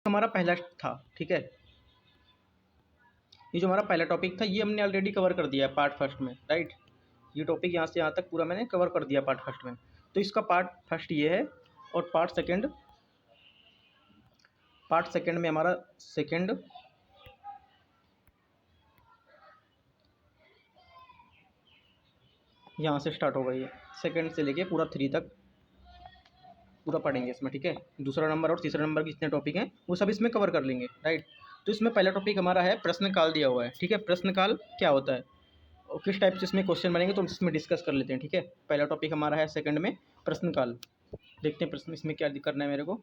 हमारा पहला था, ठीक है। ये जो हमारा पहला टॉपिक था ये हमने ऑलरेडी कवर कर दिया है पार्ट फर्स्ट में, राइट। ये टॉपिक यहाँ से यहाँ तक पूरा मैंने कवर कर दिया पार्ट फर्स्ट में। तो इसका पार्ट फर्स्ट ये है, और पार्ट सेकंड में हमारा सेकंड यहाँ से स्टार्ट होगा। ये सेकंड से लेके पूरा 3 तक पूरा पढ़ेंगे इसमें, ठीक है। दूसरा नंबर और तीसरा नंबर के जितने टॉपिक हैं वो सब इसमें कवर कर लेंगे, राइट। तो इसमें पहला टॉपिक हमारा है प्रश्न काल दिया हुआ है, ठीक है। प्रश्न काल क्या होता है और किस टाइप से इसमें क्वेश्चन बनेंगे तो हम इसमें डिस्कस कर लेते हैं, ठीक है। पहला टॉपिक हमारा है सेकंड में प्रश्न काल। देखते हैं प्रश्न इसमें क्या करना है मेरे को।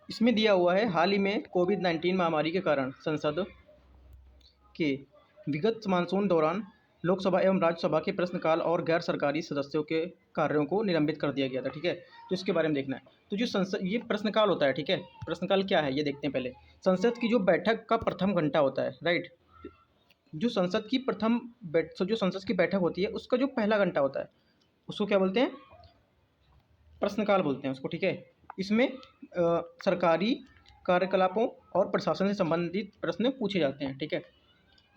इसमें दिया हुआ है, हाल ही में कोविड-19 महामारी के कारण संसद के विगत मानसून दौरान लोकसभा एवं राज्यसभा के प्रश्नकाल और गैर सरकारी सदस्यों के कार्यों को निलंबित कर दिया गया था, ठीक है। तो इसके बारे में देखना है। तो जो संसद ये प्रश्नकाल होता है, ठीक है। प्रश्नकाल क्या है ये देखते हैं पहले। संसद की जो बैठक का प्रथम घंटा होता है, राइट। जो संसद की बैठक होती है उसका जो पहला घंटा होता है उसको क्या बोलते हैं, प्रश्नकाल बोलते हैं उसको, ठीक है। इसमें सरकारी कार्यकलापों और प्रशासन से संबंधित प्रश्न पूछे जाते हैं, ठीक है।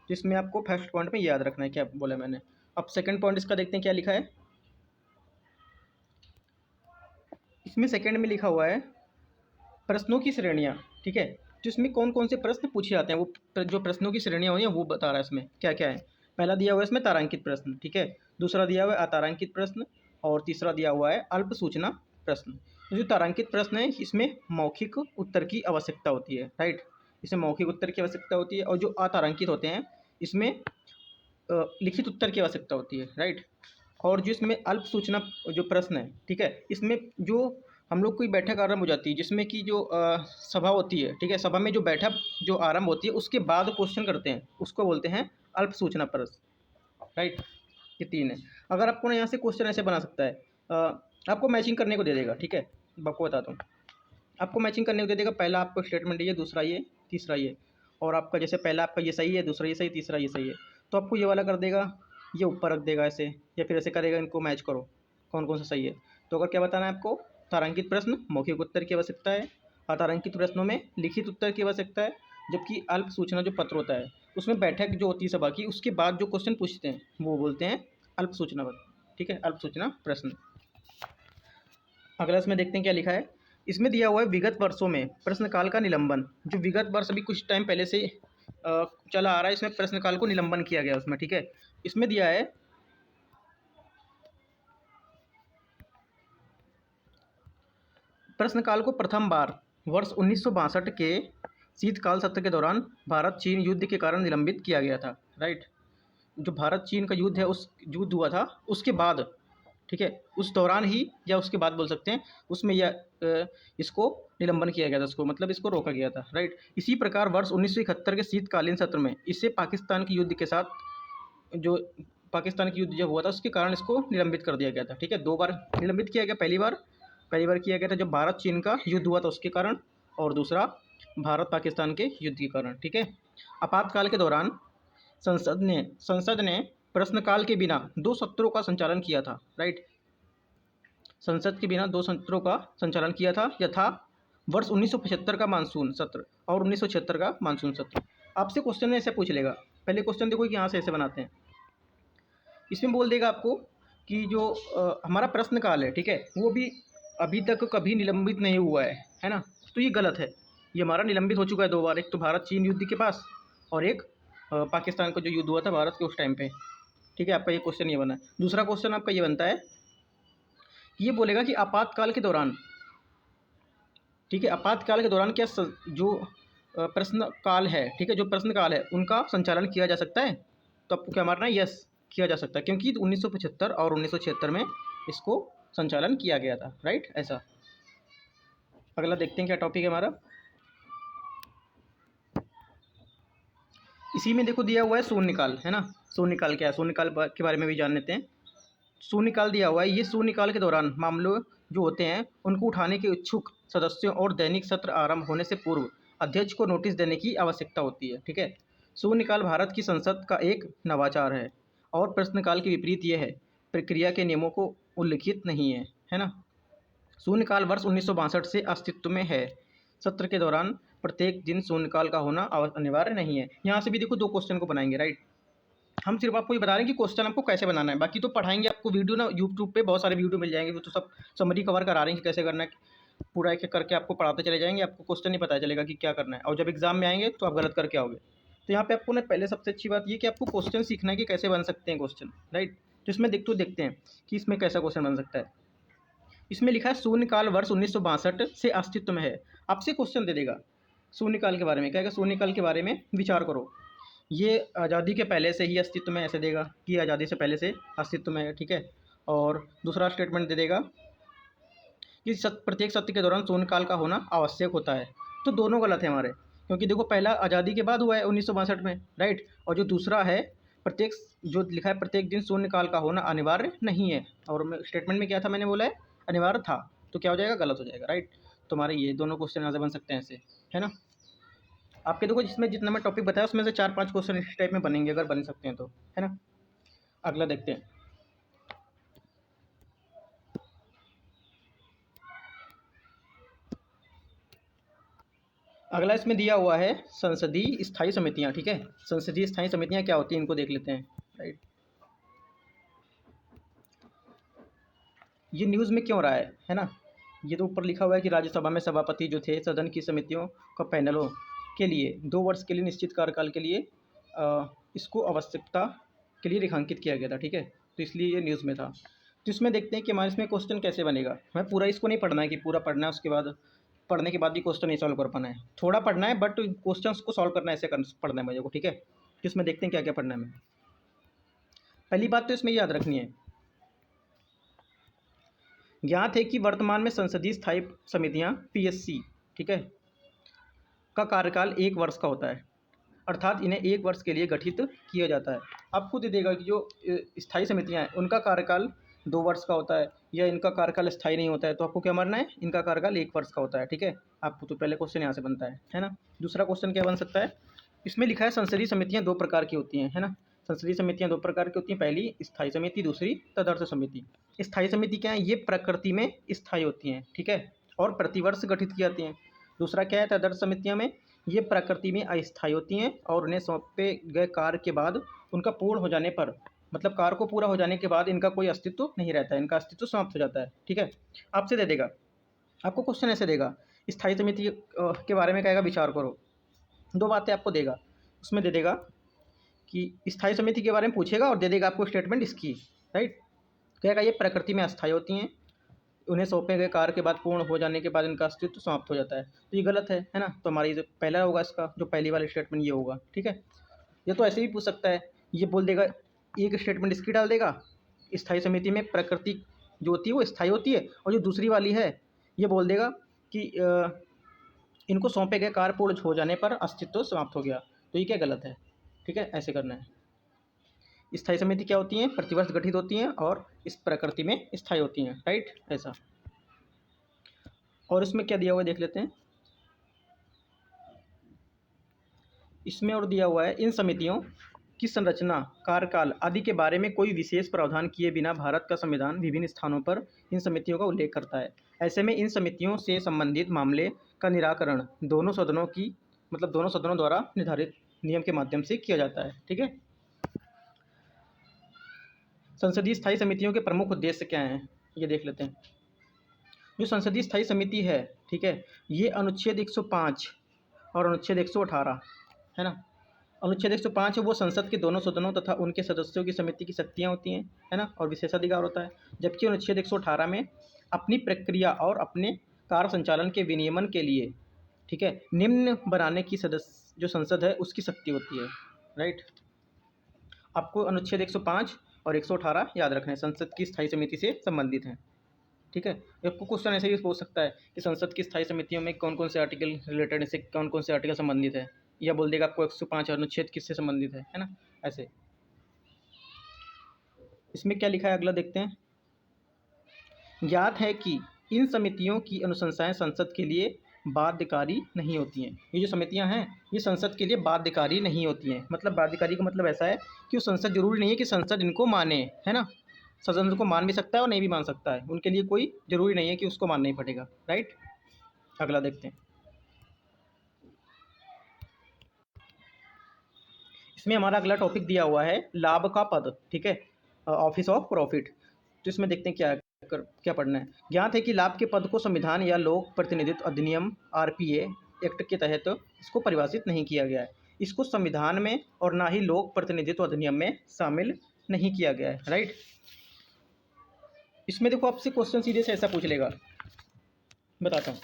तो इसमें आपको फर्स्ट पॉइंट में याद रखना है क्या बोला मैंने। अब सेकंड पॉइंट इसका देखते हैं क्या लिखा है। इसमें सेकंड में लिखा हुआ है प्रश्नों की श्रेणियाँ, ठीक है। तो इसमें कौन कौन से प्रश्न पूछे जाते हैं वो जो प्रश्नों की श्रेणियाँ हुई हैं वो बता रहा है इसमें क्या क्या है। पहला दिया हुआ है इसमें तारांकित प्रश्न, ठीक है। दूसरा दिया हुआ है अतारांकित प्रश्न, और तीसरा दिया हुआ है अल्प सूचना प्रश्न। तो जो तारांकित प्रश्न है इसमें मौखिक उत्तर की आवश्यकता होती है, राइट। इसमें मौखिक उत्तर की आवश्यकता होती है, और जो अतारांकित होते हैं इसमें लिखित उत्तर की आवश्यकता होती है, राइट। और जो इसमें अल्प सूचना जो प्रश्न है, ठीक है, इसमें जो हम लोग कोई बैठक आरंभ हो जाती है जिसमें कि जो सभा होती है, ठीक है, सभा में जो बैठक जो आरंभ होती है उसके बाद क्वेश्चन करते हैं उसको बोलते हैं अल्प सूचना प्रश्न, राइट। ये 3 है। अगर आपको ना यहाँ से क्वेश्चन ऐसे बना सकता है, आपको मैचिंग करने को दे देगा, ठीक है। आपको बताता हूँ, आपको मैचिंग करने को दे देगा। पहला आपको स्टेटमेंट ये, दूसरा ये, तीसरा ये, और आपका जैसे पहला आपका ये सही है, दूसरा ये सही, तीसरा ये सही है, तो आपको ये वाला कर देगा, ये ऊपर रख देगा ऐसे, या फिर ऐसे करेगा, इनको मैच करो कौन कौन सा सही है। तो अगर क्या बताना है आपको, तारांकित प्रश्न मौखिक उत्तर की आवश्यकता है, अतारांकित प्रश्नों में लिखित उत्तर की आवश्यकता है, जबकि अल्प सूचना जो पत्र होता है उसमें बैठक जो होती है सभा की उसके बाद जो क्वेश्चन पूछते हैं वो बोलते हैं अल्प सूचना पत्र, ठीक है, अल्प सूचना प्रश्न। अगला इसमें देखते हैं क्या लिखा है। इसमें दिया हुआ है विगत वर्षों में प्रश्नकाल का निलंबन। जो विगत वर्ष अभी कुछ टाइम पहले से चला आ रहा है, इसमें प्रश्नकाल को निलंबन किया गया उसमें, ठीक है। इसमें दिया है प्रश्नकाल को प्रथम बार वर्ष 1962 के शीतकाल सत्र के दौरान भारत चीन युद्ध के कारण निलंबित किया गया था, राइट। जो भारत चीन का युद्ध है उस युद्ध हुआ था उसके बाद, ठीक है, उस दौरान ही या उसके बाद बोल सकते हैं, उसमें यह इसको निलंबन किया गया था, उसको मतलब इसको रोका गया था, राइट। इसी प्रकार वर्ष 1971 के शीतकालीन सत्र में इससे पाकिस्तान के युद्ध के साथ जो पाकिस्तान की युद्ध जब हुआ था उसके कारण इसको निलंबित कर दिया गया था, ठीक है। 2 बार निलंबित किया गया। पहली बार किया गया था जब भारत चीन का युद्ध हुआ था उसके कारण, और दूसरा भारत पाकिस्तान के युद्ध के कारण, ठीक है। आपातकाल के दौरान संसद ने प्रश्नकाल के बिना 2 सत्रों का संचालन किया था, राइट। संसद के बिना 2 सत्रों का संचालन किया था, यथा वर्ष 1975 का मानसून सत्र और 1976 का मानसून सत्र। आपसे क्वेश्चन में ऐसे पूछ लेगा। पहले क्वेश्चन देखो कि यहाँ से ऐसे बनाते हैं। इसमें बोल देगा आपको कि जो हमारा प्रश्नकाल है, ठीक है, वो भी अभी तक कभी निलंबित नहीं हुआ है ना। तो ये गलत है। ये हमारा निलंबित हो चुका है 2 बार। एक तो भारत चीन युद्ध के पास, और एक पाकिस्तान का जो युद्ध हुआ था भारत के उस टाइम पे, ठीक है। आपका ये क्वेश्चन ये बना है। दूसरा क्वेश्चन आपका ये बनता है, ये बोलेगा कि आपातकाल के दौरान, ठीक है, आपातकाल के दौरान क्या जो प्रश्नकाल है, ठीक है, जो प्रश्नकाल है उनका संचालन किया जा सकता है। तो आपको क्या मारना है, यस किया जा सकता है, क्योंकि 1975 और 1976 में इसको संचालन किया गया था, राइट। ऐसा अगला देखते हैं क्या टॉपिक है हमारा। इसी में देखो दिया हुआ है शून्यकाल, है ना। शून्यकाल क्या है, शून्यकाल के बारे में भी जान लेते हैं। शून्यकाल दिया हुआ है, ये शून्यकाल के दौरान मामलों जो होते हैं उनको उठाने के इच्छुक सदस्यों और दैनिक सत्र आरंभ होने से पूर्व अध्यक्ष को नोटिस देने की आवश्यकता होती है, ठीक है। शून्यकाल भारत की संसद का एक नवाचार है, और प्रश्नकाल के विपरीत यह है, प्रक्रिया के नियमों को उल्लिखित नहीं है ना। शून्यकाल वर्ष 1962 से अस्तित्व में है। सत्र के दौरान प्रत्येक दिन शून्यकाल का होना अनिवार्य नहीं है। यहाँ से भी देखो दो क्वेश्चन को बनाएंगे, राइट। हम सिर्फ आपको ये बता रहे हैं कि क्वेश्चन आपको कैसे बनाना है, बाकी तो पढ़ाएंगे आपको वीडियो ना, यूट्यूब पे बहुत सारे वीडियो मिल जाएंगे, वो तो सब समरी कवर करा रहे हैं कि कैसे करना है, पूरा एक एक करके आपको पढ़ाते चले जाएंगे, आपको क्वेश्चन नहीं पता चलेगा कि क्या करना है, और जब एग्जाम में आएंगे तो आप गलत करके आओगे। तो यहाँ पे आपको ना पहले सबसे अच्छी बात ये कि आपको क्वेश्चन सीखना है कि कैसे बन सकते हैं क्वेश्चन, राइट। तो इसमें देखते हैं कि इसमें कैसा क्वेश्चन बन सकता है। इसमें लिखा है शून्यकाल वर्ष 1962 से अस्तित्व में है। आपसे क्वेश्चन दे देगा शून्यकाल के बारे में, कहेगा शून्यकाल के बारे में विचार करो, ये आज़ादी के पहले से ही अस्तित्व में, ऐसे देगा कि आज़ादी से पहले से अस्तित्व में है, ठीक है। और दूसरा स्टेटमेंट दे देगा कि प्रत्येक सत्र के दौरान शून्यकाल का होना आवश्यक होता है। तो दोनों गलत है हमारे, क्योंकि देखो पहला आज़ादी के बाद हुआ है 1962 में, राइट। और जो दूसरा है प्रत्येक, जो लिखा है प्रत्येक दिन शून्यकाल का होना अनिवार्य नहीं है, और स्टेटमेंट में क्या था, मैंने बोला है अनिवार्य था, तो क्या हो जाएगा, गलत हो जाएगा, राइट। तुम्हारे ये दोनों क्वेश्चन यहाँ से बन सकते हैं ऐसे, है ना। आपके देखो जिसमें जितना मैं टॉपिक बताया उसमें से 4-5 क्वेश्चन इस टाइप में बनेंगे, अगर बन सकते हैं तो, है ना। अगला देखते हैं। अगला इसमें दिया हुआ है संसदीय स्थायी समितियां, ठीक है। संसदीय स्थायी समितियां क्या होती हैं इनको देख लेते हैं, राइट। ये न्यूज़ में क्यों रहा है ना। ये तो ऊपर लिखा हुआ है कि राज्यसभा में सभापति जो थे सदन की समितियों का पैनलों के लिए 2 वर्ष के लिए निश्चित कार्यकाल के लिए इसको आवश्यकता के लिए रेखांकित किया गया था, ठीक है। तो इसलिए ये न्यूज़ में था। तो इसमें देखते हैं कि हमारे इसमें क्वेश्चन कैसे बनेगा। हमें पूरा इसको नहीं पढ़ना है कि पूरा पढ़ना है, उसके बाद पढ़ने के बाद भी क्वेश्चन नहीं सॉल्व कर पाना है, थोड़ा पढ़ना है बट क्वेश्चन को सॉल्व करना है, ऐसे पढ़ना है मुझे को, ठीक है। तो इसमें देखते हैं क्या क्या पढ़ना है हमें। पहली बात तो इसमें याद रखनी है, ज्ञात है कि वर्तमान में संसदीय स्थायी समितियां पीएससी, ठीक है, का कार्यकाल 1 वर्ष का होता है, अर्थात इन्हें 1 वर्ष के लिए गठित किया जाता है। आप खुद देगा कि जो स्थायी समितियां हैं उनका कार्यकाल 2 वर्ष का होता है, या इनका कार्यकाल स्थायी नहीं होता है, तो आपको क्या मानना है, इनका कार्यकाल 1 वर्ष का होता है, ठीक है। आपको तो पहले क्वेश्चन यहाँ से बनता है ना। दूसरा क्वेश्चन क्या बन सकता है, इसमें लिखा है संसदीय समितियाँ 2 प्रकार की होती हैं, है ना। संसदीय समितियाँ 2 प्रकार की होती हैं, पहली स्थायी समिति, दूसरी तदर्थ समिति। स्थायी समिति क्या है, ये प्रकृति में स्थायी होती हैं, ठीक है, और प्रतिवर्ष गठित की जाती हैं। दूसरा क्या है, तदर्थ समितियाँ में ये प्रकृति में अस्थायी होती हैं और उन्हें सौंपे गए कार्य के बाद उनका पूर्ण हो जाने पर, मतलब कार्य को पूरा हो जाने के बाद इनका कोई अस्तित्व नहीं रहता है, इनका अस्तित्व समाप्त हो जाता है, ठीक है। आपसे दे देगा, आपको क्वेश्चन ऐसे देगा, स्थायी समिति के बारे में कहेगा विचार करो, 2 बातें आपको देगा, उसमें दे देगा कि स्थायी समिति के बारे में पूछेगा और दे देगा आपको स्टेटमेंट इसकी, राइट। कहेगा ये प्रकृति में अस्थायी होती हैं, उन्हें सौंपे गए कार्य के बाद पूर्ण हो जाने के बाद इनका अस्तित्व समाप्त हो जाता है, तो ये गलत है ना। तो हमारा ये पहला होगा, इसका जो पहली वाला स्टेटमेंट ये होगा, ठीक है। ये तो ऐसे भी पूछ सकता है, ये बोल देगा, एक स्टेटमेंट इसकी डाल देगा, स्थायी समिति में प्रकृति जो होती है वो स्थायी होती है, और जो दूसरी वाली है ये बोल देगा कि इनको सौंपे गए कार्य पूर्ण हो जाने पर अस्तित्व समाप्त हो गया, तो ये क्या गलत है, ठीक है। ऐसे करना है। स्थायी समिति क्या होती हैं, प्रतिवर्ष गठित होती हैं और इस प्रकृति में स्थायी होती हैं, राइट, ऐसा। और इसमें क्या दिया हुआ है देख लेते हैं। इसमें और दिया हुआ है, इन समितियों की संरचना, कार्यकाल आदि के बारे में कोई विशेष प्रावधान किए बिना भारत का संविधान विभिन्न स्थानों पर इन समितियों का उल्लेख करता है। ऐसे में इन समितियों से संबंधित मामले का निराकरण दोनों सदनों द्वारा निर्धारित नियम के माध्यम से किया जाता है, ठीक है। संसदीय स्थायी समितियों के प्रमुख उद्देश्य क्या हैं, ये देख लेते हैं। जो संसदीय स्थायी समिति है, ठीक है, ये अनुच्छेद 105 और अनुच्छेद 118, है ना। अनुच्छेद 105 वो संसद के दोनों सदनों तथा उनके सदस्यों की समिति की शक्तियाँ होती हैं, है ना, और विशेषाधिकार होता है। जबकि अनुच्छेद 118 में अपनी प्रक्रिया और अपने कार्य संचालन के विनियमन के लिए, ठीक है, निम्न बनाने की जो संसद है उसकी शक्ति होती है, राइट। आपको अनुच्छेद 105 और 118 याद रखना है, संसद की स्थायी समिति से संबंधित हैं, ठीक है। आपको क्वेश्चन ऐसे भी पूछ सकता है कि संसद की स्थायी समितियों में कौन कौन से आर्टिकल रिलेटेड, इससे कौन कौन से आर्टिकल संबंधित है, या बोल देगा आपको 105 अनुच्छेद किससे संबंधित है ना, ऐसे। इसमें क्या लिखा है अगला देखते हैं। ज्ञात है कि इन समितियों की अनुशंसाएं संसद के लिए बाध्यकारी नहीं होती हैं। ये जो समितियां हैं ये संसद के लिए बाध्यकारी नहीं होती हैं। मतलब बाध्यकारी का मतलब ऐसा है कि वो संसद, जरूरी नहीं है कि संसद इनको माने, है ना। सदस्य को मान भी सकता है और नहीं भी मान सकता है, उनके लिए कोई ज़रूरी नहीं है कि उसको मानना ही पड़ेगा, राइट। अगला देखते हैं। इसमें हमारा अगला टॉपिक दिया हुआ है लाभ का पद, ठीक है, ऑफिस ऑफ प्रॉफिट। तो इसमें देखते हैं क्या पढ़ना है। ज्ञात है कि लाभ के पद को संविधान या लोक प्रतिनिधित्व अधिनियम आरपीए एक्ट के तहत इसको परिभाषित नहीं किया गया है। इसको संविधान में और ना ही लोक प्रतिनिधित्व अधिनियम में शामिल नहीं किया गया है, राइट। इसमें देखो आपसे क्वेश्चन सीधे से ऐसा पूछ लेगा, बताता हूँ।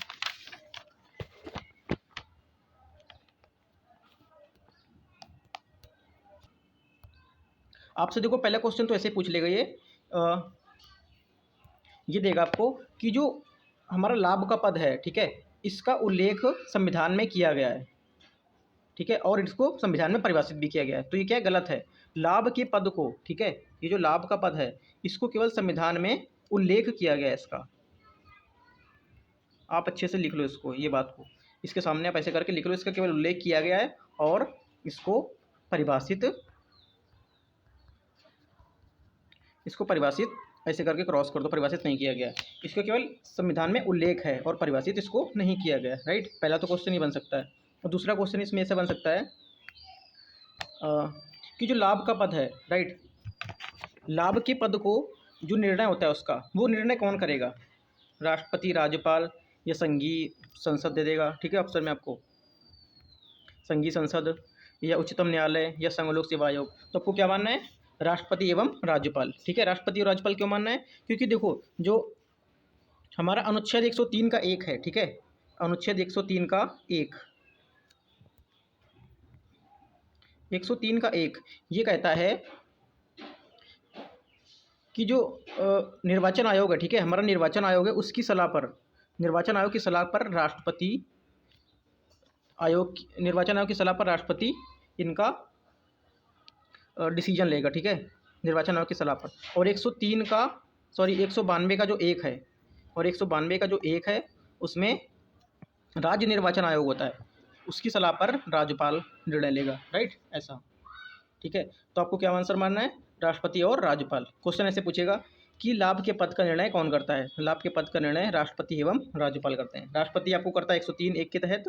आपसे देखो पहला क्वेश्चन तो ऐसे पूछ लेगा ये देगा आपको कि जो हमारा लाभ का पद है, ठीक है, इसका उल्लेख संविधान में किया गया है, ठीक है, और इसको संविधान में परिभाषित भी किया गया है। तो ये क्या गलत है। लाभ के पद को, ठीक है, ये जो लाभ का पद है इसको केवल संविधान में उल्लेख किया गया है इसका। आप अच्छे से लिख लो इसको, ये बात को इसके सामने आप ऐसे करके लिख लो, इसका केवल उल्लेख किया गया है और इसको परिभाषित ऐसे करके क्रॉस कर दो, परिभाषित नहीं किया गया है। इसका केवल संविधान में उल्लेख है और परिभाषित इसको नहीं किया गया, राइट। पहला तो क्वेश्चन ही बन सकता है। और दूसरा क्वेश्चन इसमें ऐसे बन सकता है कि जो लाभ का पद है, राइट, लाभ के पद को जो निर्णय होता है उसका, वो निर्णय कौन करेगा, राष्ट्रपति, राज्यपाल या संघीय संसद दे देगा, ठीक है। ऑप्शन में आपको संघीय संसद या उच्चतम न्यायालय या संघ लोक सेवा आयोग। तो आपको क्या मानना है, राष्ट्रपति एवं राज्यपाल, ठीक है। राष्ट्रपति और राज्यपाल क्यों मानना है, क्योंकि देखो जो हमारा अनुच्छेद 103 का 1 है, ठीक है, अनुच्छेद 103 का 1 ये कहता है कि जो निर्वाचन आयोग है, ठीक है, हमारा निर्वाचन आयोग है, उसकी सलाह पर, निर्वाचन आयोग की सलाह पर निर्वाचन आयोग की सलाह पर राष्ट्रपति इनका डिसीजन लेगा, ठीक है, निर्वाचन आयोग की सलाह पर। और 192 का जो 1 है, और 192 का जो 1 है उसमें राज्य निर्वाचन आयोग होता है, उसकी सलाह पर राज्यपाल निर्णय लेगा, राइट, ऐसा, ठीक है। तो आपको क्या आंसर मानना है, राष्ट्रपति और राज्यपाल। क्वेश्चन ऐसे पूछेगा कि लाभ के पद का निर्णय कौन करता है। लाभ के पद का निर्णय राष्ट्रपति एवं राज्यपाल करते हैं। राष्ट्रपति आपको करता है 103(1) के तहत,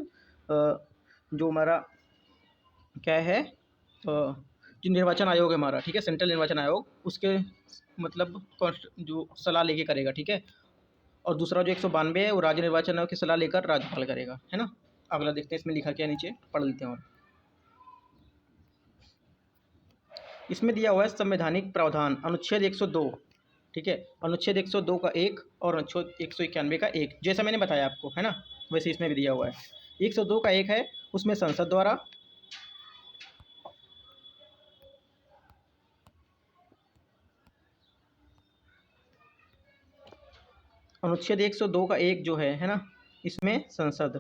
जो हमारा क्या है, जो निर्वाचन आयोग है हमारा, ठीक है, सेंट्रल निर्वाचन आयोग, उसके मतलब जो सलाह लेके करेगा, ठीक है। और दूसरा जो 192 है वो राज्य निर्वाचन आयोग की सलाह लेकर राज्यपाल करेगा, है ना। अगला देखते हैं इसमें लिखा क्या, नीचे पढ़ लेते हैं। और इसमें दिया हुआ है संवैधानिक प्रावधान अनुच्छेद 102, ठीक है, अनुच्छेद 102 का 1 और अनुच्छेद 191 का 1, जैसा मैंने बताया आपको, है ना, वैसे इसमें भी दिया हुआ है। 102 का 1 है, उसमें संसद द्वारा, अनुच्छेद 102 का 1 जो है ना, इसमें संसद,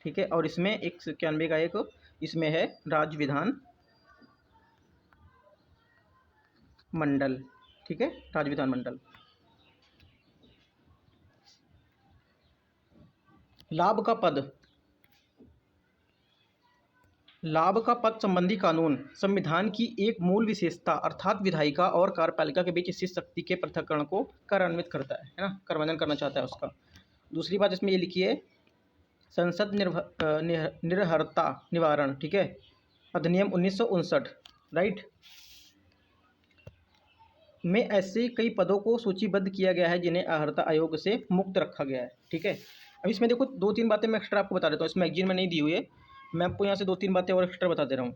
ठीक है, और इसमें 191 का 1 इसमें है राज्य विधान मंडल, ठीक है, राज्य विधान मंडल। लाभ का पद संबंधी कानून संविधान की एक मूल विशेषता अर्थात विधायिका और कार्यपालिका के बीच स्थित शक्ति के पृथक्करण को कार्यान्वित करता है ना, कार्यान्वयन करना चाहता है उसका। दूसरी बात इसमें ये लिखी है, संसद निर्हरता निवारण, ठीक है, अधिनियम 1959, राइट, में ऐसे कई पदों को सूचीबद्ध किया गया है जिन्हें अहर्ता आयोग से मुक्त रखा गया है, ठीक है। अब इसमें देखो 2-3 बातें मैं एक्स्ट्रा आपको बता देता हूँ, इस मैगजीन में नहीं दी हुई है, मैं आपको यहाँ से 2-3 बातें और एक्स्ट्रा बता दे रहा हूँ।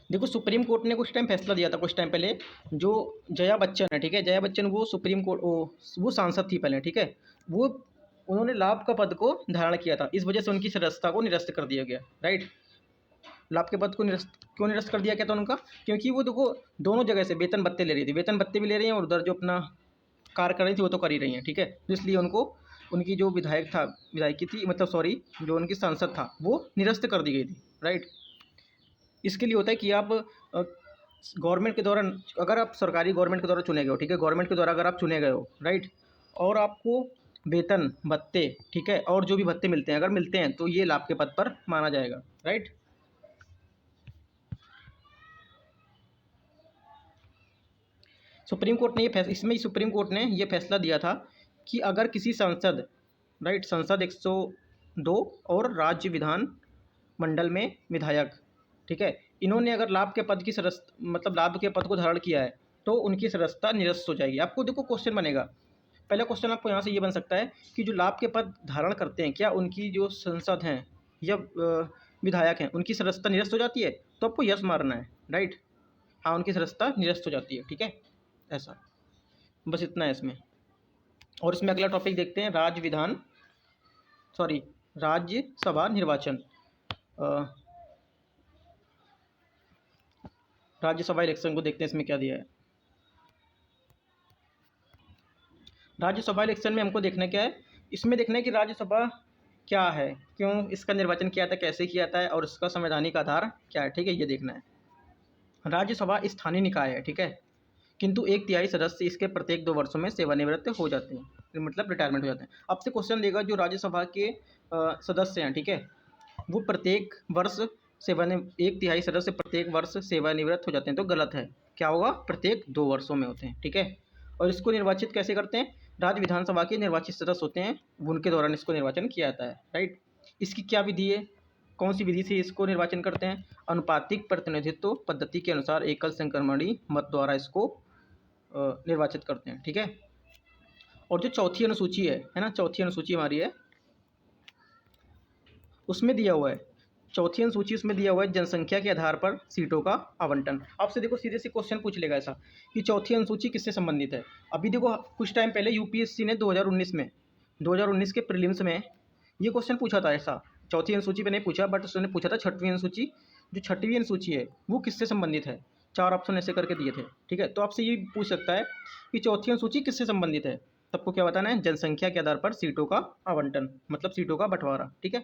देखो सुप्रीम कोर्ट ने कुछ टाइम फैसला दिया था, कुछ टाइम पहले, जो जया बच्चन है, ठीक है, जया बच्चन वो सुप्रीम कोर्ट वो सांसद थी पहले, ठीक है, वो उन्होंने लाभ का पद को धारण किया था, इस वजह से उनकी सदस्यता को निरस्त कर दिया गया, राइट। लाभ के पद को क्यों निरस्त कर दिया गया था उनका, क्योंकि वो देखो दोनों जगह से वेतन भत्ते ले रही थी, वेतन भत्ते भी ले रही हैं और उधर जो अपना कार्य कर रही थी वो तो कर ही रही हैं, ठीक है। तो इसलिए उनको उनकी जो विधायकी थी, मतलब सॉरी, जो उनकी सांसद था वो निरस्त कर दी गई थी, राइट। इसके लिए होता है कि आप गवर्नमेंट के द्वारा, अगर आप सरकारी गवर्नमेंट के द्वारा चुने गए हो, ठीक है, गवर्नमेंट के द्वारा अगर आप चुने गए हो, राइट, और आपको वेतन भत्ते, ठीक है, और जो भी भत्ते मिलते हैं, अगर मिलते हैं तो ये लाभ के पद पर माना जाएगा, राइट। सुप्रीम कोर्ट ने ये फैसला, इसमें सुप्रीम कोर्ट ने ये फैसला दिया था कि अगर किसी संसद, राइट, संसद 102 और राज्य विधान मंडल में विधायक, ठीक है, इन्होंने अगर लाभ के पद की सदस्य, मतलब लाभ के पद को धारण किया है, तो उनकी सदस्यता निरस्त हो जाएगी। आपको देखो क्वेश्चन बनेगा, पहला क्वेश्चन आपको यहाँ से ये बन सकता है कि जो लाभ के पद धारण करते हैं, क्या उनकी जो संसद हैं या विधायक हैं, उनकी सदस्यता निरस्त हो जाती है? तो आपको यस मारना है, राइट, हाँ, उनकी सदस्यता निरस्त हो जाती है, ठीक है, ऐसा, बस इतना है इसमें। और इसमें अगला टॉपिक देखते हैं, राज्यसभा निर्वाचन, राज्यसभा इलेक्शन को देखते हैं, इसमें क्या दिया है। राज्यसभा इलेक्शन में हमको देखना क्या है, इसमें देखना है कि राज्यसभा क्या है, क्यों इसका निर्वाचन किया था, कैसे किया था, और इसका संवैधानिक आधार क्या है, ठीक है, ये देखना है। राज्यसभा स्थानीय निकाय है, ठीक है, किंतु 1/3 सदस्य इसके प्रत्येक 2 वर्षों में सेवानिवृत्त हो जाते हैं, मतलब रिटायरमेंट हो जाते हैं। आपसे क्वेश्चन देगा जो राज्यसभा के सदस्य हैं, ठीक है, वो प्रत्येक वर्ष 1/3 सदस्य प्रत्येक वर्ष सेवानिवृत्त हो जाते हैं, तो गलत है। क्या होगा? प्रत्येक 2 वर्षों में होते हैं, ठीक है। और इसको निर्वाचित कैसे करते हैं? राज्य विधानसभा के निर्वाचित सदस्य होते हैं, उनके दौरान इसको निर्वाचन किया जाता है, राइट। इसकी क्या विधि है, कौन सी विधि से इसको निर्वाचन करते हैं? अनुपातिक प्रतिनिधित्व पद्धति के अनुसार एकल संक्रमणी मत द्वारा इसको निर्वाचित करते हैं, ठीक है। और जो चौथी अनुसूची है ना, चौथी अनुसूची हमारी है, उसमें दिया हुआ है, चौथी अनुसूची उसमें दिया हुआ है जनसंख्या के आधार पर सीटों का आवंटन। आपसे देखो सीधे से क्वेश्चन पूछ लेगा ऐसा कि चौथी अनुसूची किससे संबंधित है। अभी देखो कुछ टाइम पहले यूपीएससी ने 2019 के प्रीलिम्स में ये क्वेश्चन पूछा था ऐसा। चौथी अनुसूची पे नहीं पूछा, बट उसने पूछा था छठवीं अनुसूची, जो छठवीं अनुसूची है वो किससे संबंधित है। 4 ऑप्शन ऐसे करके दिए थे, ठीक है। तो आपसे ये पूछ सकता है कि चौथी अनुसूची किससे संबंधित है, तब को क्या बताना है? जनसंख्या के आधार पर सीटों का आवंटन, मतलब सीटों का बंटवारा, ठीक है।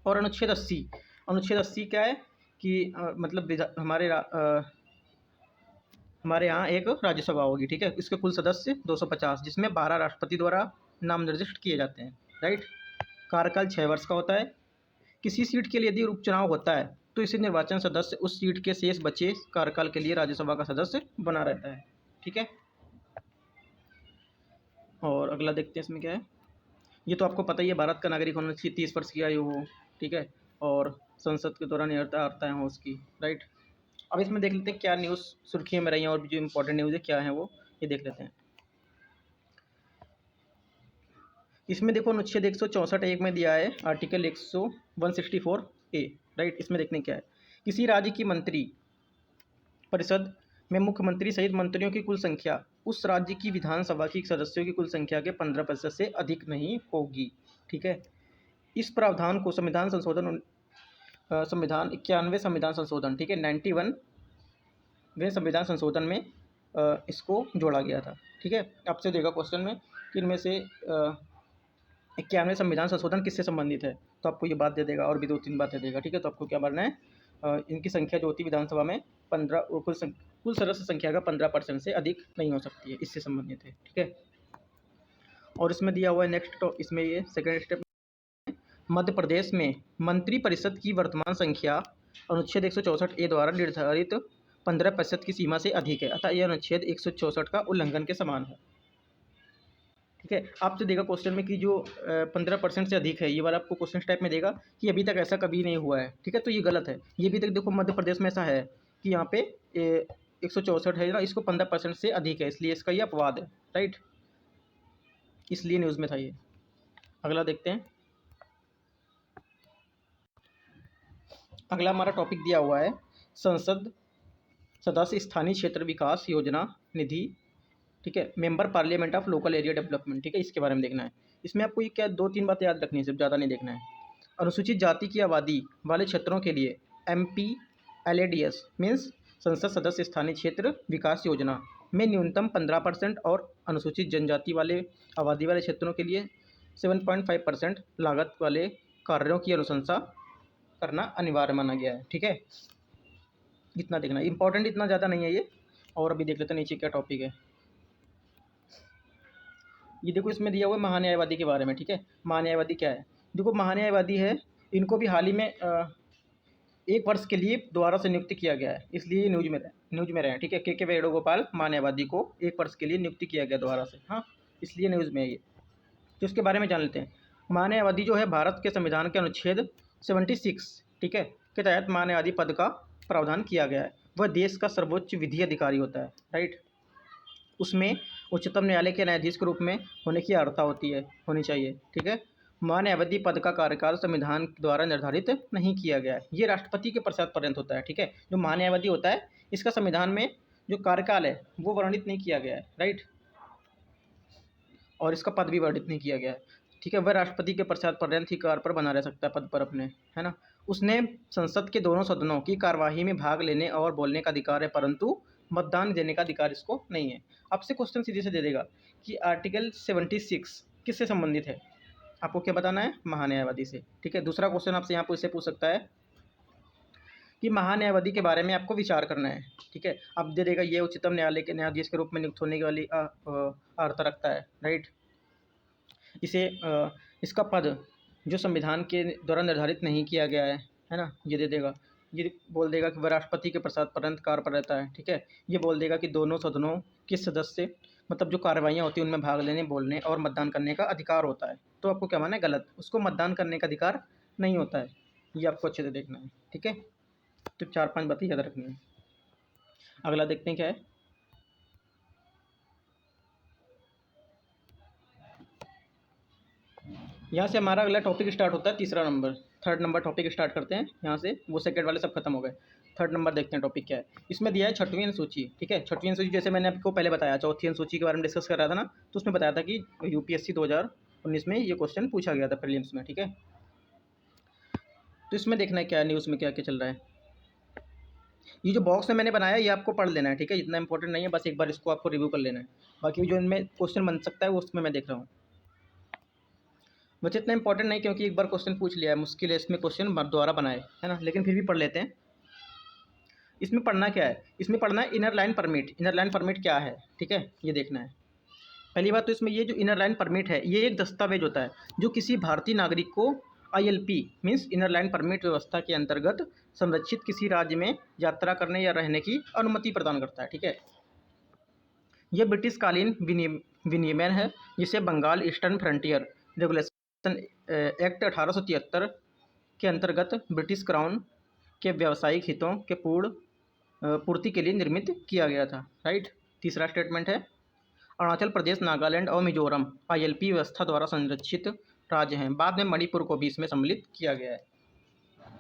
और अनुच्छेद 80 क्या है कि मतलब हमारे यहाँ एक राज्यसभा होगी, ठीक है। इसके कुल सदस्य 250, जिसमें 12 राष्ट्रपति द्वारा नाम निर्दिष्ट किए जाते हैं, राइट। कार्यकाल 6 वर्ष का होता है। किसी सीट के लिए यदि उपचुनाव होता है तो इसे निर्वाचन सदस्य उस सीट के शेष बचे कार्यकाल के लिए राज्यसभा का सदस्य बना रहता है, ठीक है। और अगला देखते हैं इसमें क्या है। ये तो आपको पता ही है, भारत का नागरिक होना चाहिए, 30 वर्ष की आयु हो, ठीक है, और संसद के दौरान अर्हताएँ हो उसकी, राइट। अब इसमें देख लेते हैं क्या न्यूज़ सुर्खियों में रही हैं, और जो इम्पोर्टेंट न्यूज़ है क्या है वो, ये देख लेते हैं। इसमें देखो अनुच्छेद 164(1) में दिया है, आर्टिकल 164A, राइट। इसमें देखने क्या है, किसी राज्य की मंत्री परिषद में मुख्यमंत्री सहित मंत्रियों की कुल संख्या उस राज्य की विधानसभा की सदस्यों की कुल संख्या के 15% से अधिक नहीं होगी, ठीक है। इस प्रावधान को संविधान 91वें संविधान संशोधन, ठीक है, 91वें संविधान संशोधन में इसको जोड़ा गया था, ठीक है। आपसे देगा क्वेश्चन में कि इनमें से 91वें संविधान संशोधन किससे संबंधित है, तो आपको ये बात दे देगा, और भी 2-3 बातें देगा, ठीक है। तो आपको क्या मानना है, इनकी संख्या जो होती है विधानसभा में 15, कुल सदस्य संख्या का 15% से अधिक नहीं हो सकती है, इससे संबंधित है, ठीक है। और इसमें दिया हुआ है नेक्स्ट, तो इसमें ये सेकेंड स्टेप, मध्य प्रदेश में मंत्री परिषद की वर्तमान संख्या अनुच्छेद 164A द्वारा निर्धारित 15% की सीमा से अधिक है, अतः यह अनुच्छेद 164 का उल्लंघन के समान है, ठीक है। आपसे देगा क्वेश्चन में कि जो 15% से अधिक है, ये वाला आपको क्वेश्चन टाइप में देगा कि अभी तक ऐसा कभी नहीं हुआ है, ठीक है। तो ये गलत है, ये भी तक देखो मध्य प्रदेश में ऐसा है कि यहाँ पे 164 है ना, इसको 15% से अधिक है, इसलिए इसका ये अपवाद है, राइट, इसलिए न्यूज़ में था ये। अगला देखते हैं। अगला हमारा टॉपिक दिया हुआ है संसद सदस्य स्थानीय क्षेत्र विकास योजना निधि, ठीक है, member parliament of local area development, ठीक है, इसके बारे में देखना है। इसमें आपको ये क्या 2-3 बातें याद रखनी है, सिर्फ, ज़्यादा नहीं देखना है। अनुसूचित जाति की आबादी वाले क्षेत्रों के लिए MPLADS मीन्स संसद सदस्य स्थानीय क्षेत्र विकास योजना में न्यूनतम 15% और अनुसूचित जनजाति वाले आबादी वाले क्षेत्रों के लिए 7.5% लागत वाले कार्यों की अनुशंसा करना अनिवार्य माना गया है, ठीक है। इतना देखना, इंपॉर्टेंट इतना ज़्यादा नहीं है ये। और अभी देख लेते हैं नीचे क्या टॉपिक है। ये देखो इसमें दिया हुआ है महान्यायवादी के बारे में, ठीक है। महान्यायवादी क्या है, देखो महान्यायवादी है, इनको भी हाल ही में 1 वर्ष के लिए दोबारा से नियुक्त किया गया है, इसलिए ये न्यूज में रहे हैं, ठीक है। के वेणुगोपाल महान्यायवादी को 1 वर्ष के लिए नियुक्त किया गया दोबारा से, हाँ, इसलिए न्यूज़ में है ये। तो उसके बारे में जान लेते हैं। महान्यायवादी जो है भारत के संविधान के अनुच्छेद 76, ठीक है, के तहत महान्यायवादी पद का प्रावधान किया गया है। वह देश का सर्वोच्च विधि अधिकारी होता है, राइट। उसमें उच्चतम न्यायालय के न्यायाधीश के रूप में होने की अर्हता होनी चाहिए, ठीक है। महान्यायवादी पद का कार्यकाल संविधान द्वारा निर्धारित नहीं किया गया है, ये राष्ट्रपति के पश्चात पर्यंत होता है, ठीक है। जो महान्यायवादी होता है इसका संविधान में जो कार्यकाल है वो वर्णित नहीं किया गया है, राइट, और इसका पद भी वर्णित नहीं किया गया है, ठीक है। वह राष्ट्रपति के पश्चात पर्यंत ही कार्य पर बना रह सकता है, पद पर अपने, है ना। उसने संसद के दोनों सदनों की कार्यवाही में भाग लेने और बोलने का अधिकार है, परंतु मतदान देने का अधिकार इसको नहीं है। आपसे क्वेश्चन सीधे से दे देगा कि आर्टिकल 76 किससे संबंधित है, आपको क्या बताना है, महान्यायवादी से, ठीक है। दूसरा क्वेश्चन आपसे यहाँ पर इससे पूछ सकता है कि महान्यायवादी के बारे में आपको विचार करना है, ठीक है। अब दे देगा ये उच्चतम न्यायालय के न्यायाधीश के रूप में नियुक्त होने की वाली अर्हता रखता है, राइट। इसे इसका पद जो संविधान के द्वारा निर्धारित नहीं किया गया है ना, ये दे देगा। ये बोल देगा कि वह राष्ट्रपति के पश्चात पर्यंत कार्य पर रहता है, ठीक है। ये बोल देगा कि दोनों सदनों के सदस्य मतलब जो कार्रवाइयाँ होती हैं उनमें भाग लेने, बोलने और मतदान करने का अधिकार होता है। तो आपको क्या माना है, गलत, उसको मतदान करने का अधिकार नहीं होता है, ये आपको अच्छे से देखना है, ठीक है। तो 4-5 बातें याद रखनी है। अगला देखते हैं क्या है। यहाँ से हमारा अगला टॉपिक स्टार्ट होता है, तीसरा number, 3rd number topic start करते हैं यहाँ से। वो सेकंड वाले सब खत्म हो गए, 3rd नंबर देखते हैं टॉपिक क्या है। इसमें दिया है 6वीं अनुसूची, ठीक है। 6वीं अनुसूची जैसे मैंने आपको पहले बताया, 4थी अनुसूची के बारे में डिस्कस कर रहा था ना, तो उसमें बताया था कि यूपीएससी 2019 में ये क्वेश्चन पूछा गया था प्रीलिम्स में, ठीक है। तो इसमें देखना है क्या न्यूज़ में क्या क्या चल रहा है। ये जो बॉक्स में मैंने बनाया ये आपको पढ़ लेना है, ठीक है। इतना इंपॉर्टेंट नहीं है, बस एक बार इसको आपको रिव्यू कर लेना है। बाकी जो इनमें क्वेश्चन बन सकता है वो उसमें मैं देख रहा हूँ, मुझे इतना इंपॉर्टेंट नहीं, क्योंकि एक बार क्वेश्चन पूछ लिया है, मुश्किल है इसमें क्वेश्चन दोबारा बनाए, है ना, लेकिन फिर भी पढ़ लेते हैं। इसमें पढ़ना क्या है, इसमें पढ़ना है inner line permit. Inner line permit क्या है, ठीक है, ये देखना है। पहली बात तो इसमें ये जो इनर लाइन परमिट है ये एक दस्तावेज होता है जो किसी भारतीय नागरिक को ILP means inner line permit व्यवस्था के अंतर्गत संरक्षित किसी राज्य में यात्रा करने या रहने की अनुमति प्रदान करता है, ठीक है। यह ब्रिटिशकालीन विनियमन है जिसे Bengal eastern frontier regulation act 1873 के अंतर्गत ब्रिटिश क्राउन के व्यावसायिक हितों के पूर्ति के लिए निर्मित किया गया था, राइट। तीसरा स्टेटमेंट है अरुणाचल प्रदेश, नागालैंड और मिजोरम ILP व्यवस्था द्वारा संरक्षित राज्य हैं। बाद में मणिपुर को भी इसमें सम्मिलित किया गया है।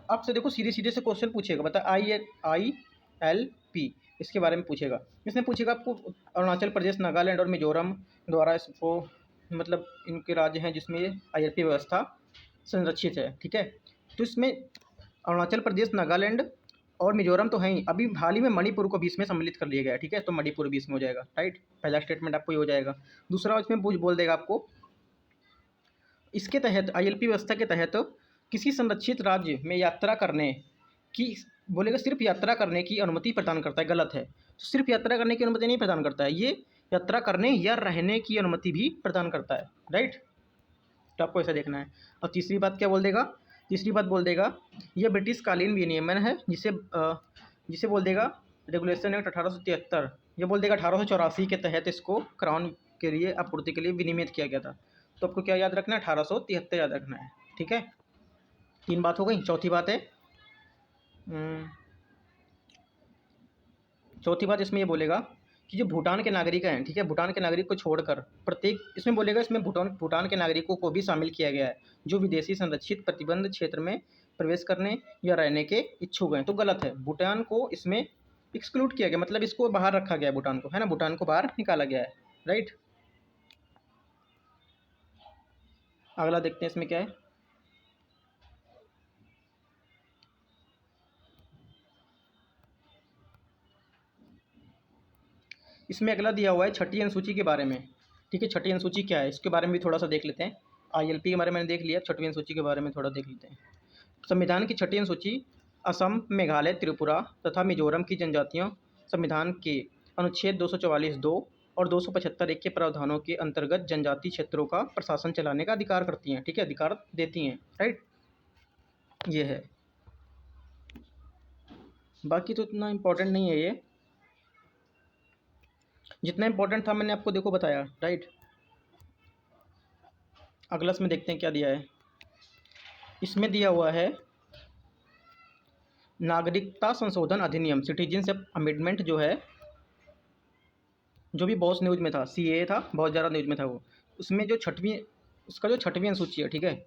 अब से देखो सीधे सीधे से क्वेश्चन पूछेगा, बता ILP इसके बारे में पूछेगा। इसमें पूछेगा आपको अरुणाचल प्रदेश, नागालैंड और मिजोरम द्वारा इसको मतलब इनके राज्य हैं जिसमें ये ILP व्यवस्था संरक्षित है, ठीक है। तो इसमें अरुणाचल प्रदेश, नागालैंड और मिजोरम तो है ही, अभी हाल ही में मणिपुर को भी इसमें सम्मिलित कर लिया गया है, ठीक है। तो मणिपुर भी इसमें हो जाएगा, राइट। पहला स्टेटमेंट आपको ये हो जाएगा। दूसरा इसमें बोल देगा आपको इसके तहत ILP व्यवस्था के तहत किसी संरक्षित राज्य में यात्रा करने की बोलेगा सिर्फ यात्रा करने की अनुमति प्रदान करता है, गलत है। तो सिर्फ यात्रा करने की अनुमति नहीं प्रदान करता है, ये यात्रा करने या रहने की अनुमति भी प्रदान करता है, राइट। तो आपको ऐसा देखना है। और तीसरी बात क्या बोल देगा, तीसरी बात बोल देगा यह ब्रिटिशकालीन विनियमन है जिसे बोल देगा रेगुलेशन एक्ट 1873, ये बोल देगा 1884 के तहत इसको क्राउन के लिए आपूर्ति के लिए विनियमित किया गया था। तो आपको क्या याद रखना है, 1873 याद रखना है, ठीक है। 3 बात हो गई। चौथी बात है चौथी बात इसमें ये बोलेगा कि जो भूटान के नागरिक हैं, ठीक है, भूटान के नागरिक को छोड़कर प्रत्येक इसमें बोलेगा इसमें भूटान के नागरिकों को भी शामिल किया गया है जो विदेशी संरक्षित प्रतिबंध क्षेत्र में प्रवेश करने या रहने के इच्छुक हैं। तो गलत है, भूटान को इसमें एक्सक्लूड किया गया, मतलब इसको बाहर रखा गया है, भूटान को, है ना, भूटान को बाहर निकाला गया है, राइट। अगला देखते हैं इसमें क्या है। इसमें अगला दिया हुआ है 6ठी अनुसूची के बारे में, ठीक है। 6ठी अनुसूची क्या है इसके बारे में भी थोड़ा सा देख लेते हैं। ILP के बारे में देख लिया, 6वीं अनुसूची के बारे में थोड़ा देख लेते हैं। संविधान की 6ठी अनुसूची असम, मेघालय, त्रिपुरा तथा मिजोरम की जनजातियों संविधान के अनुच्छेद 244(2) और 275(1) के प्रावधानों के अंतर्गत जनजातीय क्षेत्रों का प्रशासन चलाने का अधिकार करती हैं, ठीक है, अधिकार देती हैं, राइट। ये है, बाकी तो इतना इम्पोर्टेंट नहीं है ये, जितना इम्पोर्टेंट था मैंने आपको देखो बताया, राइट। अगला इसमें देखते हैं क्या दिया है। इसमें दिया हुआ है नागरिकता संशोधन अधिनियम, सिटीजनशिप अमेंडमेंट जो है, जो भी बहुत न्यूज़ में था, सीएए था, बहुत ज़्यादा न्यूज़ में था वो। उसमें जो छठवीं, उसका जो छठवीं अनुसूची है, ठीक है,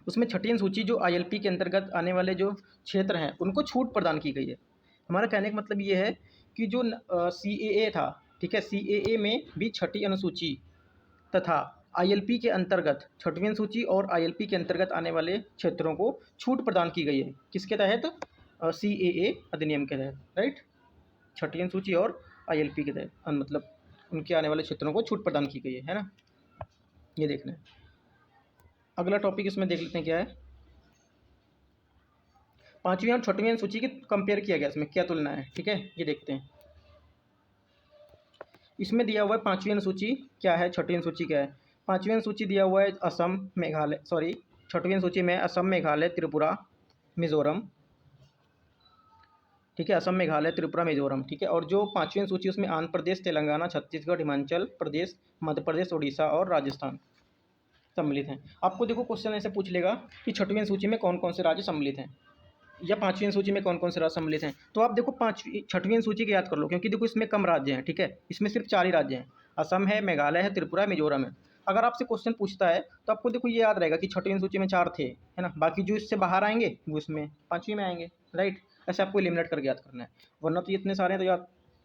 उसमें छठी अनुसूची जो आईएलपी के अंतर्गत आने वाले जो क्षेत्र हैं उनको छूट प्रदान की गई है। हमारा कहने का मतलब ये है कि जो सीएए था, ठीक है, सीएए में भी छठी अनुसूची तथा आईएलपी के अंतर्गत छठवीं अनुसूची और आईएलपी के अंतर्गत आने वाले क्षेत्रों को छूट प्रदान की गई है। किसके तहत? सीएए अधिनियम के तहत, राइट। छठी अनुसूची और आईएलपी के तहत मतलब उनके आने वाले क्षेत्रों को छूट प्रदान की गई है ना। ये देखना है। अगला टॉपिक इसमें देख लेते हैं क्या है। पांचवी और छठवीं अनुसूची की कंपेयर किया गया, इसमें क्या तुलना है, ठीक है, ये देखते हैं। इसमें दिया हुआ है पांचवी अनुसूची क्या है, छठी अनुसूची क्या है। पांचवी अनुसूची दिया हुआ है असम, मेघालय, सॉरी, छठवीं अनुसूची में असम, मेघालय, त्रिपुरा, मिजोरम, ठीक है, असम, मेघालय, त्रिपुरा, मिजोरम, ठीक है। और जो पांचवी अनुसूची उसमें आंध्र प्रदेश, तेलंगाना, छत्तीसगढ़, हिमाचल प्रदेश, मध्य प्रदेश, उड़ीसा और राजस्थान सम्मिलित हैं। आपको देखो क्वेश्चन ऐसे पूछ लेगा कि छठवीं अनुसूची में कौन कौन से राज्य सम्मिलित हैं या पांचवीं अनुसूची में कौन कौन से राज्य सम्मिलित हैं, तो आप देखो पांचवी छठवीं अनुसूची की याद कर लो, क्योंकि देखो इसमें कम राज्य हैं, ठीक है, इसमें सिर्फ 4 ही राज्य हैं, असम है, मेघालय है, त्रिपुरा, मिजोरम है। अगर आपसे क्वेश्चन पूछता है तो आपको देखो ये याद रहेगा कि छठवीं अनुसूची में 4 थे, है ना, बाकी जो इससे बाहर आएंगे वो इसमें पाँचवीं में आएंगे, राइट। ऐसे आपको एलिमिनेट करके याद करना है, वरना तो इतने सारे हैं तो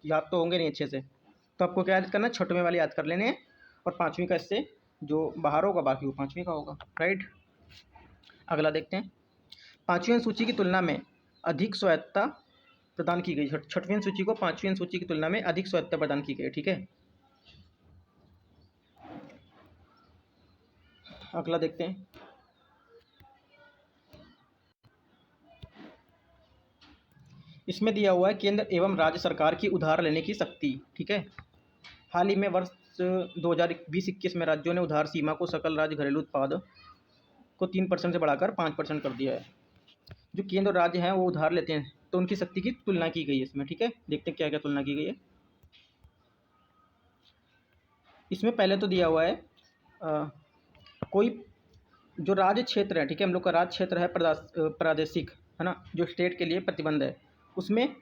याद तो होंगे नहीं अच्छे से। तो आपको क्या याद करना है, छठवें वाले याद कर लेने हैं और पाँचवीं का इससे जो बाहर होगा बाकी वो पाँचवीं का होगा, राइट। अगला देखते हैं। पाँचवीं अनुसूची की तुलना में अधिक स्वायत्तता प्रदान की गई, छठवीं अनुसूची को पाँचवीं अनुसूची की तुलना में अधिक स्वायत्तता प्रदान की गई, ठीक है। अगला देखते हैं। इसमें दिया हुआ है केंद्र एवं राज्य सरकार की उधार लेने की शक्ति, ठीक है। हाल ही में वर्ष 2020-21 में राज्यों ने उधार सीमा को सकल राज्य घरेलू उत्पाद को 3% से बढ़ाकर 5% कर दिया है। जो केंद्र और राज्य हैं वो उधार लेते हैं तो उनकी शक्ति की तुलना की गई है इसमें, ठीक है। देखते हैं क्या क्या तुलना की गई है। इसमें पहले तो दिया हुआ है कोई जो राज्य क्षेत्र है, ठीक है, हम लोग का राज्य क्षेत्र है प्रादेशिक, है ना, जो स्टेट के लिए प्रतिबंध है, उसमें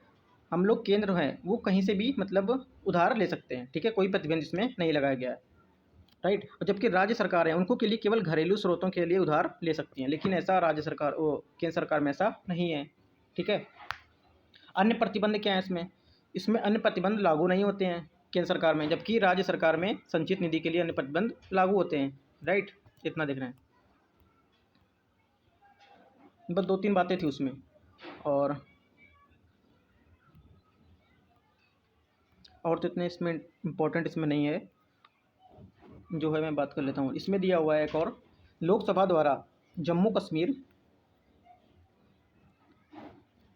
हम लोग केंद्र हैं वो कहीं से भी मतलब उधार ले सकते हैं, ठीक है, कोई प्रतिबंध इसमें नहीं लगाया गया है, राइट। और जबकि राज्य सरकार है उनको के लिए केवल घरेलू स्रोतों के लिए उधार ले सकती हैं, लेकिन ऐसा राज्य सरकार वो केंद्र सरकार में ऐसा नहीं है, ठीक है। अन्य प्रतिबंध क्या है इसमें? इसमें अन्य प्रतिबंध लागू नहीं होते हैं केंद्र सरकार में, जबकि राज्य सरकार में संचित निधि के लिए अन्य प्रतिबंध लागू होते हैं, राइट। इतना देख रहे हैं, बस 2-3 बातें थी उसमें। और तो इतने इसमें इम्पोर्टेंट इसमें नहीं है, जो है मैं बात कर लेता हूँ। इसमें दिया हुआ है एक और, लोकसभा द्वारा जम्मू कश्मीर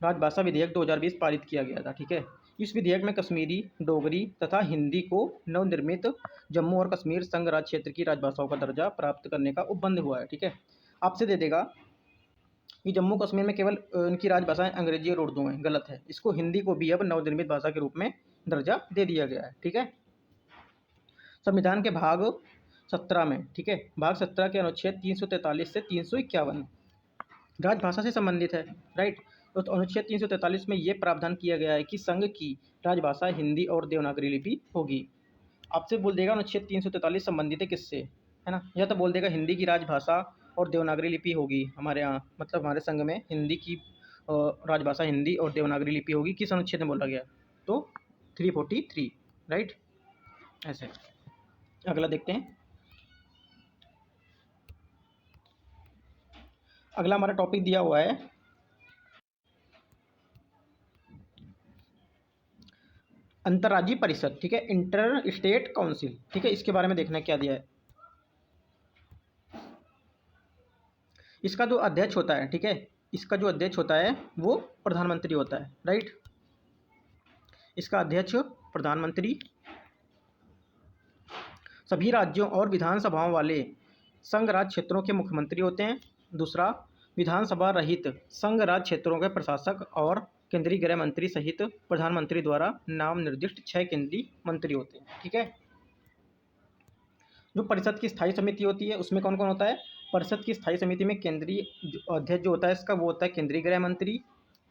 राजभाषा विधेयक 2020 पारित किया गया था, ठीक है। इस विधेयक में कश्मीरी, डोगरी तथा हिंदी को नवनिर्मित जम्मू और कश्मीर संघ राज्य क्षेत्र की राजभाषाओं का दर्जा प्राप्त करने का उपबंध हुआ है, ठीक है। आपसे दे देगा कि जम्मू कश्मीर में केवल इनकी राजभाषाएं अंग्रेजी और उर्दू हैं, गलत है। इसको हिंदी को भी अब नवनिर्मित भाषा के रूप में दर्जा दे दिया गया है, ठीक है। संविधान के भाग 17 में, ठीक है, भाग 17 के अनुच्छेद 343 से 351 राजभाषा से संबंधित है, राइट। तो अनुच्छेद 343 में ये प्रावधान किया गया है कि संघ की राजभाषा हिंदी और देवनागरी लिपि होगी। आपसे बोल देगा अनुच्छेद 343 संबंधित है किससे, है ना, या तो बोल देगा हिंदी की राजभाषा और देवनागरी लिपि होगी हमारे यहाँ, मतलब हमारे संघ में हिंदी की राजभाषा हिंदी और देवनागरी लिपि होगी, किस अनुच्छेद में बोला गया, तो 343, राइट। ऐसे अगला देखते हैं। अगला हमारा टॉपिक दिया हुआ है अंतर्राज्यीय परिषद, ठीक है, इंटर स्टेट काउंसिल, ठीक है। इसके बारे में देखना क्या दिया है। इसका जो अध्यक्ष होता है, ठीक है, इसका जो अध्यक्ष होता है वो प्रधानमंत्री होता है, राइट। इसका अध्यक्ष प्रधानमंत्री। सभी राज्यों और विधानसभाओं वाले संघ राज्य क्षेत्रों के मुख्यमंत्री होते हैं। दूसरा, विधानसभा रहित संघ राज्य क्षेत्रों के प्रशासक और केंद्रीय गृह मंत्री सहित प्रधानमंत्री द्वारा नाम निर्दिष्ट 6 केंद्रीय मंत्री होते हैं, ठीक है। जो परिषद की स्थायी समिति होती है उसमें कौन कौन होता है? परिषद की स्थायी समिति में केंद्रीय अध्यक्ष जो होता है इसका वो होता है केंद्रीय गृह मंत्री,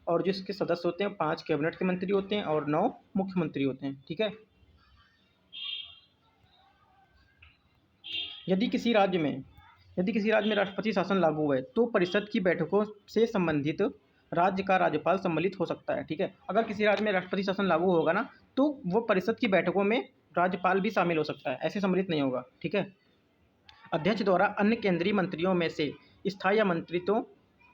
और जो इसके सदस्य होते हैं 5 कैबिनेट के मंत्री होते हैं और 9 मुख्यमंत्री होते हैं, ठीक है। यदि किसी राज्य में राष्ट्रपति शासन लागू है तो परिषद की बैठकों से संबंधित राज्य का राज्यपाल सम्मिलित हो सकता है, ठीक है। अगर किसी राज्य में राष्ट्रपति शासन लागू होगा ना तो वो परिषद की बैठकों में राज्यपाल भी शामिल हो सकता है, ऐसे सम्मिलित नहीं होगा, ठीक है। अध्यक्ष द्वारा अन्य केंद्रीय मंत्रियों में से स्थायी मंत्रित्व,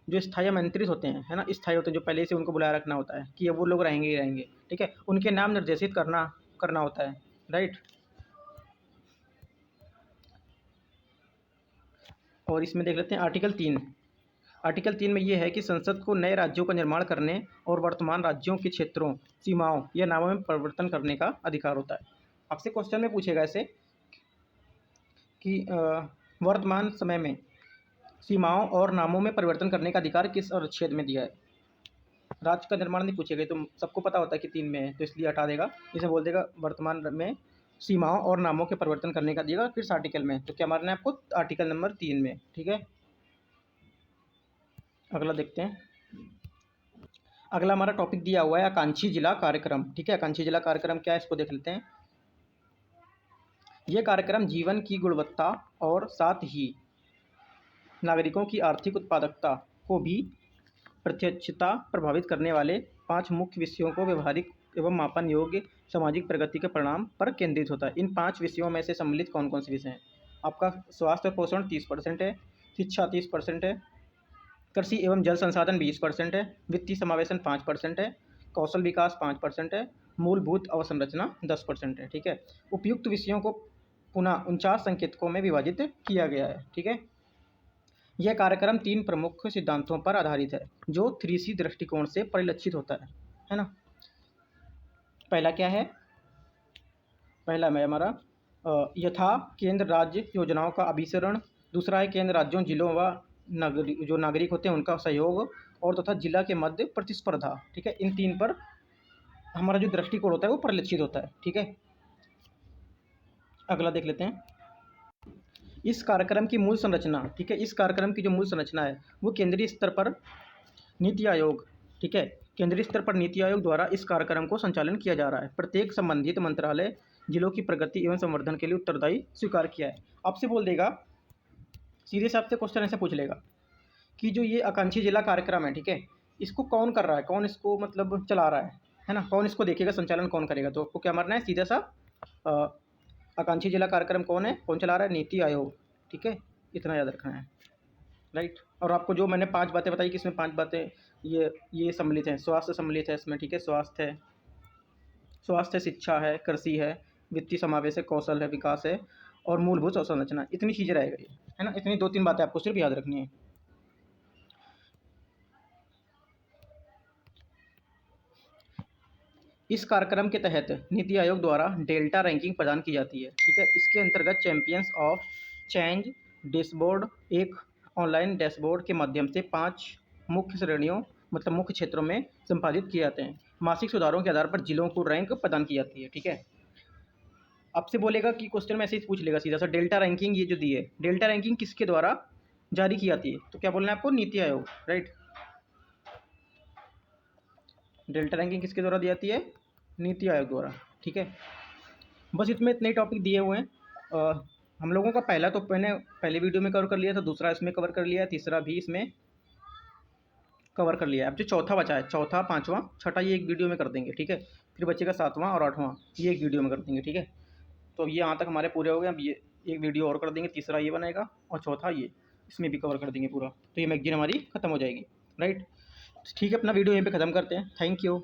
जो स्थायी मंत्री होते हैं, है ना, स्थायी होते हैं, जो पहले से उनको बुलाया रखना होता है कि वो लोग रहेंगे ही रहेंगे, ठीक है, उनके नाम निर्देशित करना होता है, राइट। और इसमें देख लेते हैं आर्टिकल 3। आर्टिकल 3 में ये है कि संसद को नए राज्यों का निर्माण करने और वर्तमान राज्यों के क्षेत्रों, सीमाओं या नामों में परिवर्तन करने का अधिकार होता है। आपसे क्वेश्चन में पूछेगा ऐसे कि वर्तमान समय में सीमाओं और नामों में परिवर्तन करने का अधिकार किस अनुच्छेद में दिया है? राज्य का निर्माण नहीं पूछेगा, तो सबको पता होता है कि 3 में है, तो इसलिए हटा देगा। इसे बोल देगा वर्तमान में सीमाओं और नामों के परिवर्तन करने का दिएगा किस आर्टिकल में, तो क्या मारना है आपको? आर्टिकल नंबर 3 में, ठीक है। अगला देखते हैं। अगला हमारा टॉपिक दिया हुआ है आकांक्षी जिला कार्यक्रम, ठीक है। आकांक्षी जिला कार्यक्रम क्या है इसको देख लेते हैं। यह कार्यक्रम जीवन की गुणवत्ता और साथ ही नागरिकों की आर्थिक उत्पादकता को भी प्रत्यक्षता प्रभावित करने वाले 5 मुख्य विषयों को व्यवहारिक एवं मापन योग्य सामाजिक प्रगति के परिणाम पर केंद्रित होता है। इन 5 विषयों में से सम्मिलित कौन कौन से विषय हैं? आपका स्वास्थ्य और पोषण 30% है, शिक्षा 30% है, कृषि एवं जल संसाधन 20% है, वित्तीय समावेशन 5% है, कौशल विकास 5% है, मूलभूत अवसंरचना 10% है, ठीक है। उपयुक्त विषयों को पुनः 49 संकेतकों में विभाजित किया गया है, ठीक है। यह कार्यक्रम 3 प्रमुख सिद्धांतों पर आधारित है जो 3C दृष्टिकोण से परिलक्षित होता है ना। पहला क्या है? पहला में हमारा यथा केंद्र राज्य योजनाओं का अभिसरण। दूसरा है केंद्र राज्यों, जिलों व जो नागरिक होते हैं उनका सहयोग, और तथा जिला के मध्य प्रतिस्पर्धा, ठीक है। इन 3 पर हमारा जो दृष्टिकोण होता है वो परिलक्षित होता है, ठीक है। अगला देख लेते हैं। इस कार्यक्रम की मूल संरचना, ठीक है। इस कार्यक्रम की जो मूल संरचना है वो केंद्रीय स्तर पर नीति आयोग, ठीक है, केंद्रीय स्तर पर नीति आयोग द्वारा इस कार्यक्रम को संचालन किया जा रहा है। प्रत्येक संबंधित मंत्रालय जिलों की प्रगति एवं संवर्धन के लिए उत्तरदायी स्वीकार किया है। आपसे बोल देगा, सीधे से आपसे क्वेश्चन ऐसे पूछ लेगा कि जो ये आकांक्षी जिला कार्यक्रम है, ठीक है, इसको कौन कर रहा है, कौन इसको मतलब चला रहा है ना, कौन इसको देखेगा, संचालन कौन करेगा? तो आपको क्या मारना है? सीधा सा आकांक्षी जिला कार्यक्रम कौन है, कौन चला रहा है? नीति आयोग, ठीक है, इतना याद रखना है, राइट। और आपको जो मैंने 5 बातें बताई कि इसमें 5 बातें ये सम्मिलित हैं। स्वास्थ्य सम्मिलित है इसमें, ठीक है, स्वास्थ्य, शिक्षा है, कृषि है, वित्तीय समावेश है, कौशल है, विकास है और मूलभूत अवसंरचना। इतनी चीज़ें रहेगा ये, है ना। इतनी 2-3 बातें आपको सिर्फ याद रखनी है। इस कार्यक्रम के तहत नीति आयोग द्वारा डेल्टा रैंकिंग प्रदान की जाती है, ठीक है। इसके अंतर्गत चैंपियंस ऑफ चेंज डैशबोर्ड एक ऑनलाइन डैशबोर्ड के माध्यम से 5 मुख्य श्रेणियों मतलब मुख्य क्षेत्रों में संपादित किए जाते हैं। मासिक सुधारों के आधार पर जिलों को रैंक प्रदान की जाती है, ठीक है। आपसे बोलेगा कि क्वेश्चन में ऐसे ही पूछ लेगा सीधा सा, डेल्टा रैंकिंग ये जो दी है, डेल्टा रैंकिंग किसके द्वारा जारी की जाती है? तो क्या बोलना है आपको? NITI Aayog, right. Delta ranking किसके द्वारा दी जाती है? नीति आयोग द्वारा, ठीक है। बस इसमें इतने टॉपिक दिए हुए हैं। हम लोगों का पहला तो मैंने पहले वीडियो में कवर कर लिया था, दूसरा इसमें कवर कर लिया है, तीसरा भी इसमें कवर कर लिया है। अब जो चौथा बचा है, चौथा, पाँचवा, छठा, ये एक वीडियो में कर देंगे, ठीक है। फिर बचेगा 7वां और 8वां, ये एक वीडियो में कर देंगे, ठीक है। तो ये यहाँ तक हमारे पूरे हो गए। अब ये एक वीडियो और कर देंगे, तीसरा ये बनेगा और चौथा ये, इसमें भी कवर कर देंगे पूरा। तो ये मैगजीन हमारी ख़त्म हो जाएगी, राइट। ठीक है, अपना वीडियो यहीं पे ख़त्म करते हैं। Thank you.